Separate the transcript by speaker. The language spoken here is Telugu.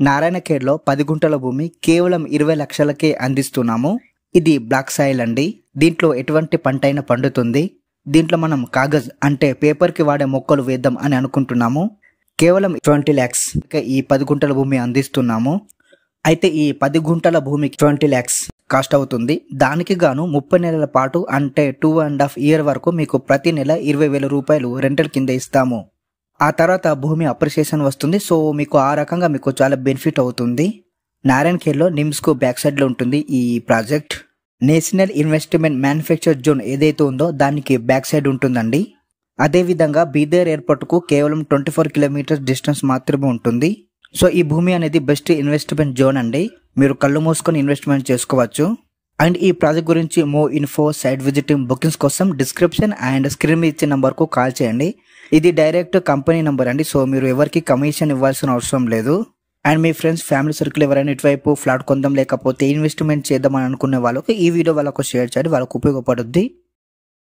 Speaker 1: నారాయణఖేడ్లో 10 గుంటల భూమి కేవలం 20 లక్షలకే అందిస్తున్నాము. ఇది బ్లాక్ సాయిల్ అండి. దీంట్లో ఎటువంటి పంట అయినా పండుతుంది. దీంట్లో మనం కాగజ్ అంటే పేపర్కి వాడే మొక్కలు వేద్దాం అని అనుకుంటున్నాము. కేవలం 20 lakhs ఈ 10 గుంటల భూమి అందిస్తున్నాము. అయితే ఈ 10 గుంటల భూమికి 20 lakhs కాస్ట్ అవుతుంది. దానికి గాను 30 నెలల పాటు అంటే 2.5 years వరకు మీకు ప్రతి నెల 20,000 రూపాయలు రెంటల్ కింద ఇస్తాము. ఆ తర్వాత భూమి అప్రిసియేషన్ వస్తుంది. సో మీకు ఆ రకంగా మీకు చాలా బెనిఫిట్ అవుతుంది. నారాయణఖేడ్లో నిమ్స్కు బ్యాక్ సైడ్లో ఉంటుంది ఈ project. National investment manufacture zone ఏదైతే ఉందో దానికి బ్యాక్ సైడ్ ఉంటుందండి. అదేవిధంగా బీదర్ ఎయిర్పోర్ట్కు కేవలం 24 kilometers డిస్టెన్స్ మాత్రమే ఉంటుంది. సో ఈ భూమి అనేది బెస్ట్ ఇన్వెస్ట్మెంట్ జోన్ అండి. మీరు కళ్ళు మూసుకొని ఇన్వెస్ట్మెంట్ చేసుకోవచ్చు. అండ్ ఈ ప్రాజెక్ట్ గురించి more info, site visiting, bookings కోసం డిస్క్రిప్షన్ అండ్ స్క్రీన్ మీద ఇచ్చే నంబర్కు కాల్ చేయండి. ఇది డైరెక్ట్ కంపెనీ నెంబర్ అండి. సో మీరు ఎవరికి కమిషన్ ఇవ్వాల్సిన అవసరం లేదు. అండ్ మీ ఫ్రెండ్స్, ఫ్యామిలీ సర్కిల్ ఎవరైనా ఇటువైపు ఫ్లాట్ కొందాం లేకపోతే ఇన్వెస్ట్మెంట్ చేద్దామని అనుకునే వాళ్ళకి ఈ వీడియో వాళ్ళకు షేర్ చేయండి. వాళ్ళకు ఉపయోగపడుద్ది.